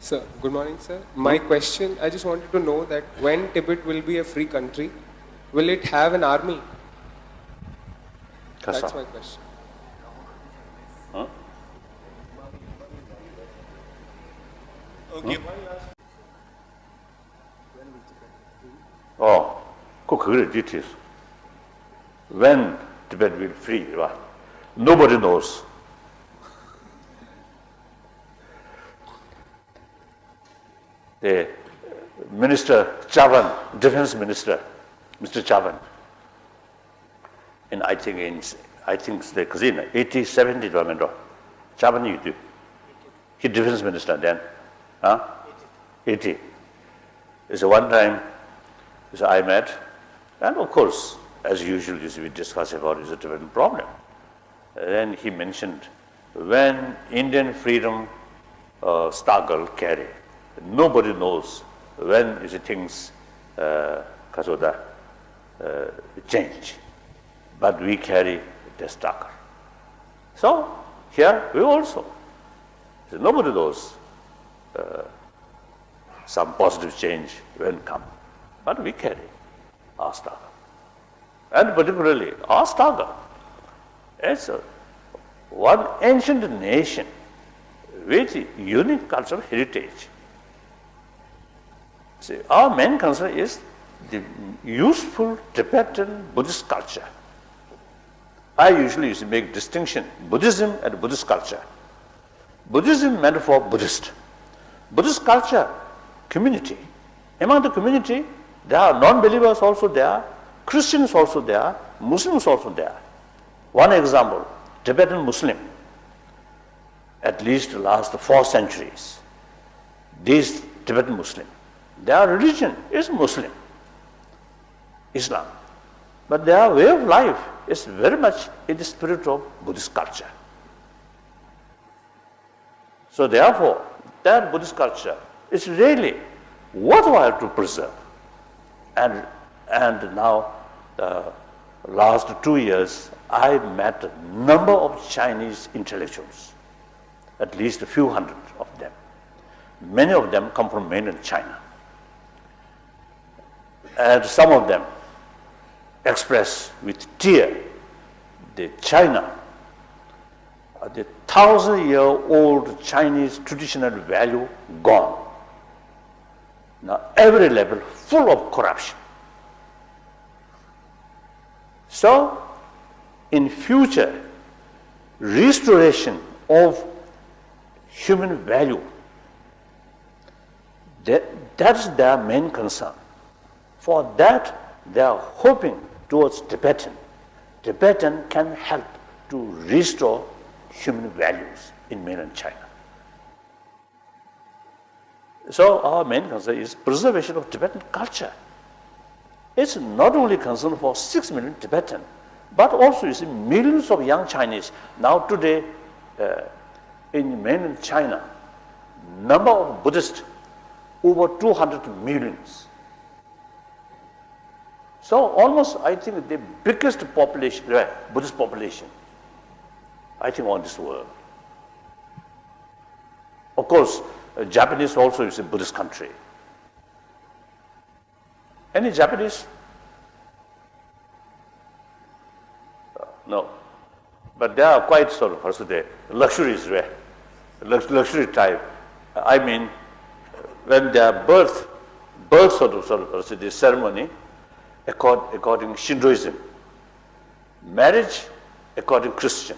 Sir, good morning, sir. My question, I just wanted to know that when Tibet will be a free country, will it have an army? That's my question. Huh? Okay. Oh, good details. When Tibet will be free, right? Nobody knows. The Minister Chavan, Defense Minister, Mr. Chavan, I think the cousin, 80, 70, remember? Chavan, you do. He Defense Minister then, huh? 80. It's one time, I met, and of course, as usual, we discuss about the Tibetan problem. Then he mentioned when Indian freedom struggle carry, nobody knows when is things change, but we carry the struggle. So here we also, nobody knows some positive change when come, but we carry our struggle, and particularly our struggle as one ancient nation with unique cultural heritage. See, our main concern is the useful Tibetan Buddhist culture. I usually used to make distinction, Buddhism and Buddhist culture. Buddhism meant for Buddhist. Buddhist culture, community. Among the community, there are non-believers also there, Christians also there, Muslims also there. One example, Tibetan Muslim, at least the last 4 centuries, these Tibetan Muslim, their religion is Muslim, Islam, but their way of life is very much in the spirit of Buddhist culture. So therefore, that Buddhist culture is really worthwhile to preserve. And now, last 2 years, I met a number of Chinese intellectuals, at least a few hundred of them. Many of them come from mainland China. And some of them express with tear the China, the 1,000-year-old Chinese traditional value gone. Now every level full of corruption. So in future, restoration of human value, that's their main concern. For that, they are hoping towards Tibetan. Tibetan can help to restore human values in mainland China. So our main concern is preservation of Tibetan culture. It's not only concern for 6 million Tibetan, but also you see millions of young Chinese. Now today, in mainland China, number of Buddhists over 200 millions. So almost, I think, the biggest population, Buddhist population, I think, on this world. Of course, Japanese also is a Buddhist country. Any Japanese? No. But they are quite sort of, also the luxuries, luxury type. I mean, when their birth sort of the ceremony, according Shintoism, marriage according Christian,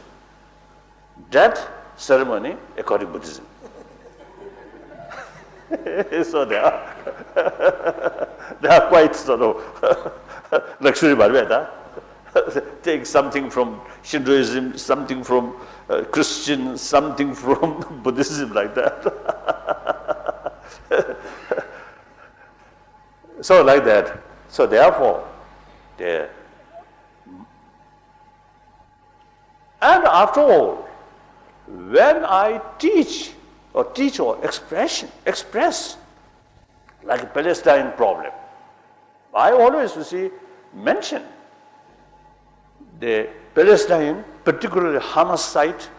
death ceremony according Buddhism. So they are quite sort of luxury, take something from Shintoism, something from Christian, something from Buddhism, like that. So like that. So therefore, and after all, when I teach or express like Palestine problem, I always mention the Palestine, particularly Hamas site,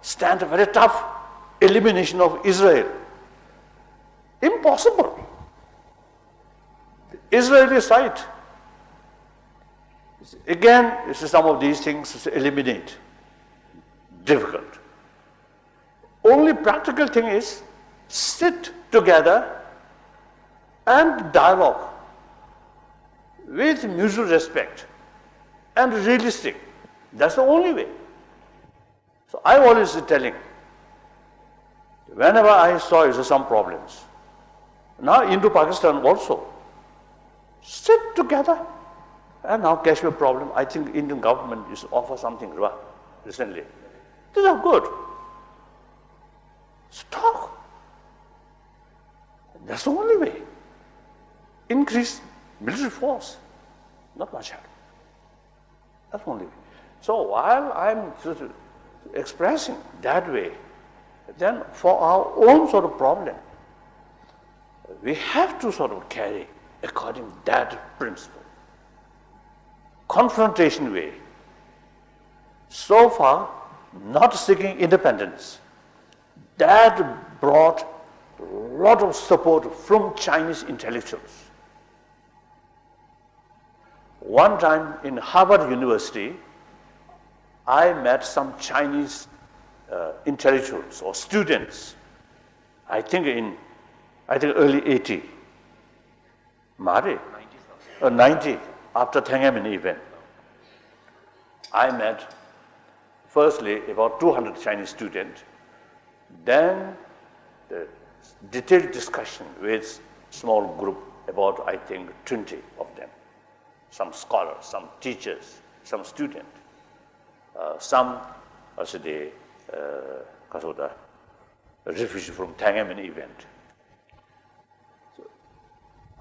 stand very tough elimination of Israel. Impossible. The Israeli side, again, some of these things to eliminate. Difficult. Only practical thing is sit together and dialogue with mutual respect and realistic. That's the only way. So I always telling, whenever I saw some problems, now Indo-Pakistan also, sit together. And now Kashmir problem, I think Indian government is offer something recently. These are good. So talk. That's the only way. Increase military force, not much help. That's the only way. So while I'm expressing that way, then for our own sort of problem, we have to sort of carry according to that principle. Confrontation way. So far, not seeking independence. That brought a lot of support from Chinese intellectuals. One time in Harvard University, I met some Chinese intellectuals or students, I think early 80, 90, after Tiananmen event. I met firstly about 200 Chinese students, then the detailed discussion with small group about I think 20 of them. Some scholars, some teachers, some students, some also the refugees from Tiananmen event. So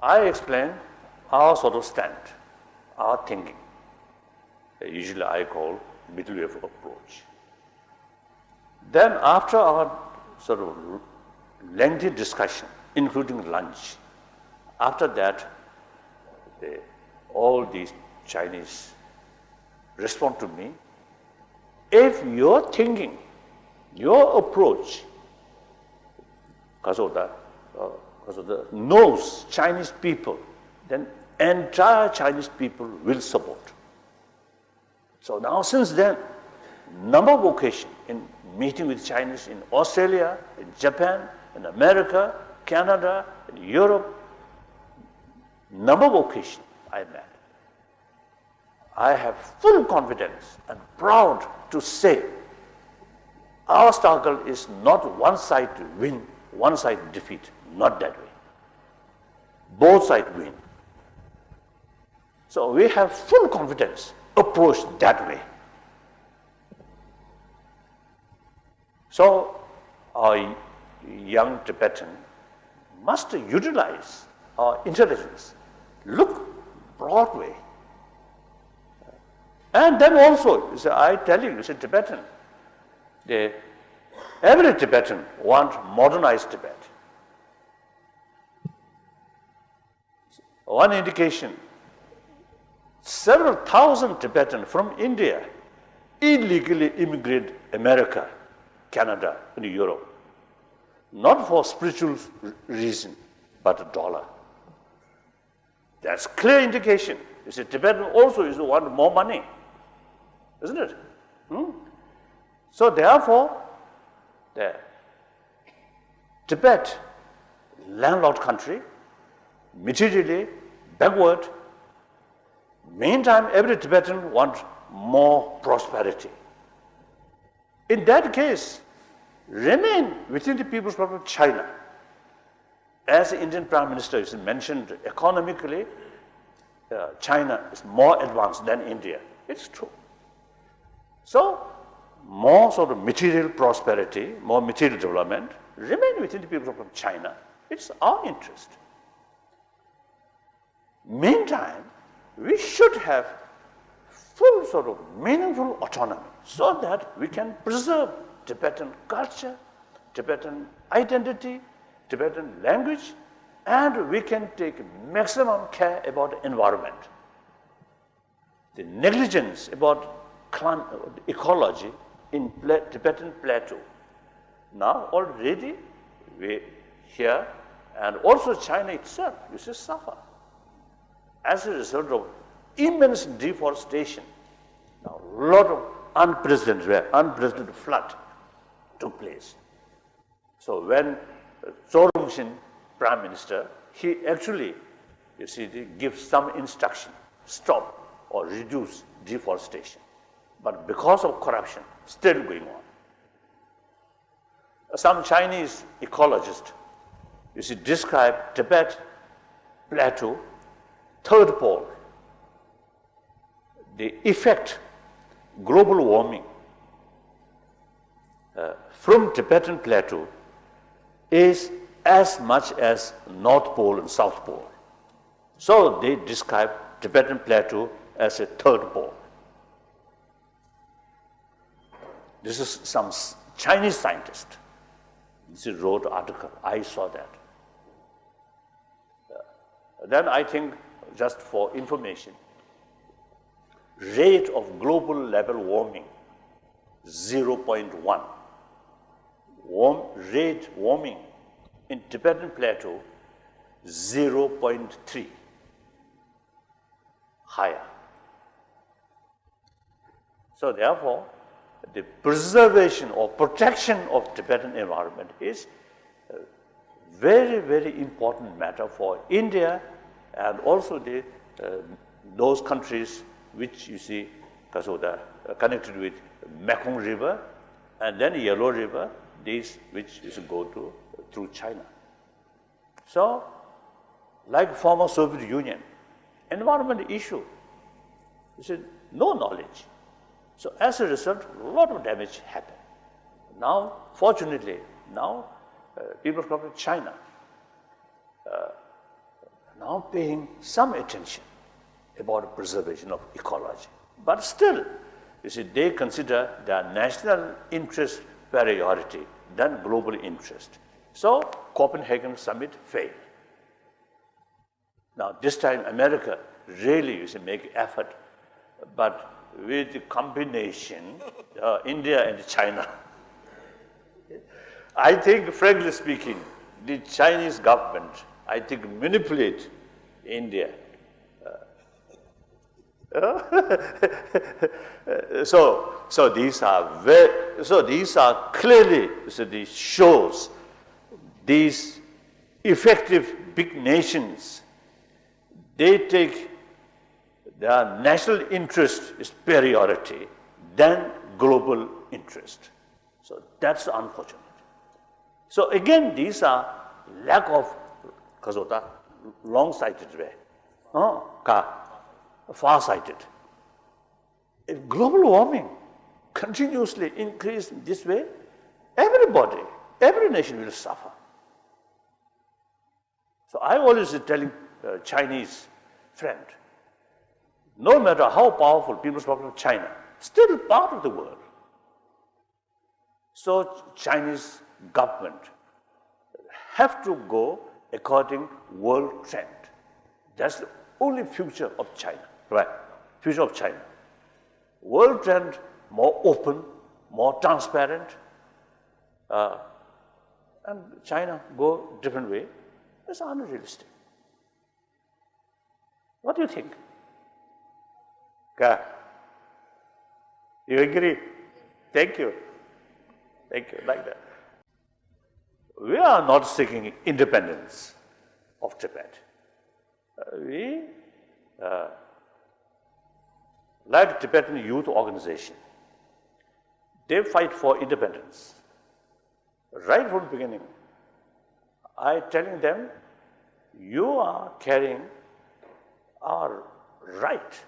I explain our sort of stand, our thinking. Usually I call middle way of approach. Then after our sort of lengthy discussion, including lunch, after that, all these Chinese respond to me, if your thinking, your approach, because of the knows Chinese people, then entire Chinese people will support. So now since then, number of occasions in meeting with Chinese in Australia, in Japan, in America, Canada, in Europe, number of occasions I met. I have full confidence and proud to say our struggle is not one side win, one side defeat, not that way. Both sides win. So we have full confidence approach that way. So our young Tibetan must utilize our intelligence, look broad way. And then also, I tell you, Tibetan, every Tibetan wants modernized Tibet. One indication, several thousand Tibetans from India illegally immigrate America, Canada, and Europe. Not for spiritual reason, but a dollar. That's clear indication. You see, Tibetan also is want more money, isn't it? So therefore, the Tibet, landlocked country, materially backward. Meantime, every Tibetan wants more prosperity. In that case, remain within the People's Republic of China. As the Indian Prime Minister has mentioned, economically, China is more advanced than India. It's true. So, more sort of material prosperity, more material development, remain within the People's Republic of China. It's our interest. Meantime, we should have full sort of meaningful autonomy so that we can preserve Tibetan culture, Tibetan identity, Tibetan language, and we can take maximum care about the environment. The negligence about ecology in Tibetan plateau Now already we here, and also China itself, you see, suffer as a result of immense deforestation. Now, a lot of unprecedented flood took place. So when Zhou Prime Minister, he actually, you see, gives some instruction, stop or reduce deforestation. But because of corruption, still going on. Some Chinese ecologists, you see, describe Tibet plateau, third pole. The effect, global warming from Tibetan plateau is as much as North Pole and South Pole. So they describe Tibetan plateau as a third pole. This is some Chinese scientist. This is wrote article. I saw that. Then I think, just for information, rate of global level warming 0.1. Rate warming in Tibetan plateau 0.3, higher. So therefore, the preservation or protection of Tibetan environment is a very, very important matter for India and also those countries which you see connected with Mekong River and then Yellow River, these which go through China. So, like former Soviet Union, environment issue, you see, no knowledge. So as a result, a lot of damage happened. Now, fortunately, people from China now paying some attention about preservation of ecology. But still, you see, they consider their national interest priority than global interest. So Copenhagen summit failed. Now this time America really, you see, make effort, but with the combination India and China, I think, frankly speaking, the Chinese government, I think, manipulate India. So these are clearly, so these shows these effective big nations, they take their national interest is priority than global interest. So that's unfortunate. So again, these are lack of long-sighted way, far-sighted. If global warming continuously increase in this way, everybody, every nation will suffer. So I always telling Chinese friend, no matter how powerful People's Republic of China, still part of the world. So Chinese government have to go according world trend. That's the only future of China, right? Future of China. World trend, more open, more transparent, and China go different way. It's unrealistic. What do you think? You agree? Thank you. Thank you, like that. We are not seeking independence of Tibet. We, like Tibetan youth organization, they fight for independence. Right from the beginning, I telling them, you are carrying our right,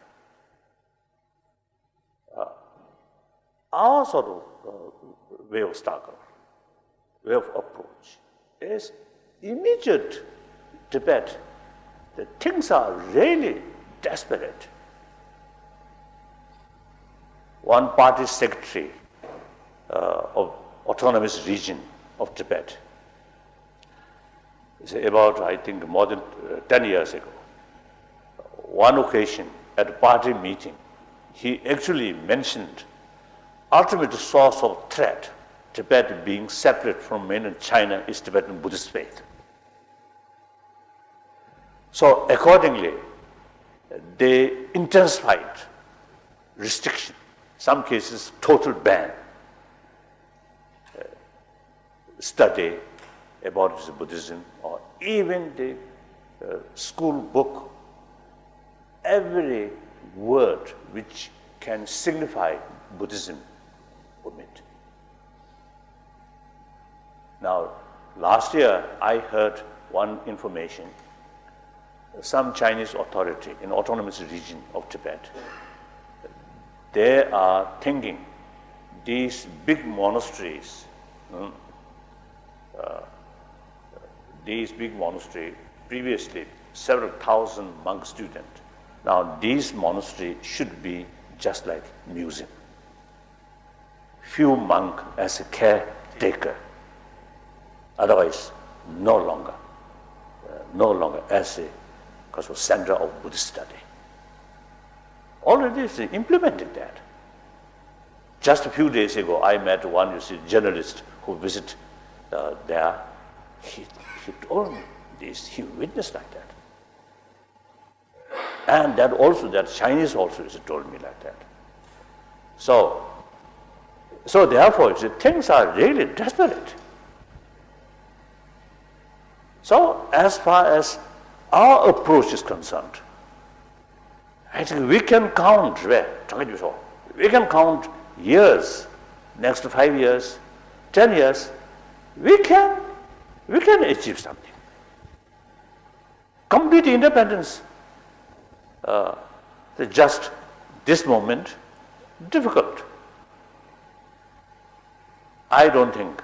our sort of way of struggle, way of approach is immediate Tibet. The things are really desperate. One party secretary of autonomous region of Tibet, about, I think, more than 10 years ago, one occasion at a party meeting, he actually mentioned ultimate source of threat Tibet being separate from mainland China is Tibetan Buddhist faith. So accordingly, they intensified restriction, some cases total ban, study about Buddhism, or even the school book, every word which can signify Buddhism omit. Now, last year I heard one information. Some Chinese authority in autonomous region of Tibet, they are thinking these big monasteries, previously several thousand monk students, now these monasteries should be just like museum. Few monk as a caretaker, otherwise no longer as a center of Buddhist study. Already they implemented that. Just a few days ago, I met one journalist who visited there. He told me this, he witnessed like that. And that Chinese also told me like that. So therefore, things are really desperate. So as far as our approach is concerned, I think we can count, years, next 5 years, 10 years, we can achieve something. Complete independence. Just this moment, difficult. I don't think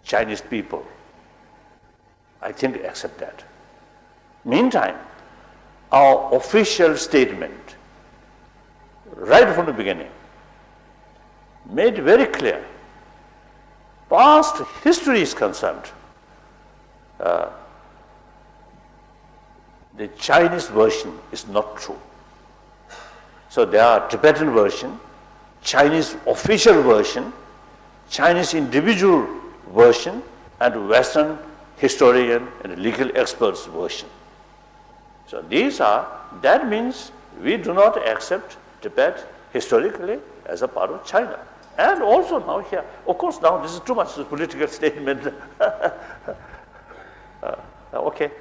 Chinese people, I think, accept that. Meantime, our official statement, right from the beginning, made very clear, past history is concerned, the Chinese version is not true. So there are Tibetan version, Chinese official version, Chinese individual version, and Western historian and legal experts version. So that means we do not accept Tibet historically as a part of China. And also now here, of course now this is too much political statement. Okay.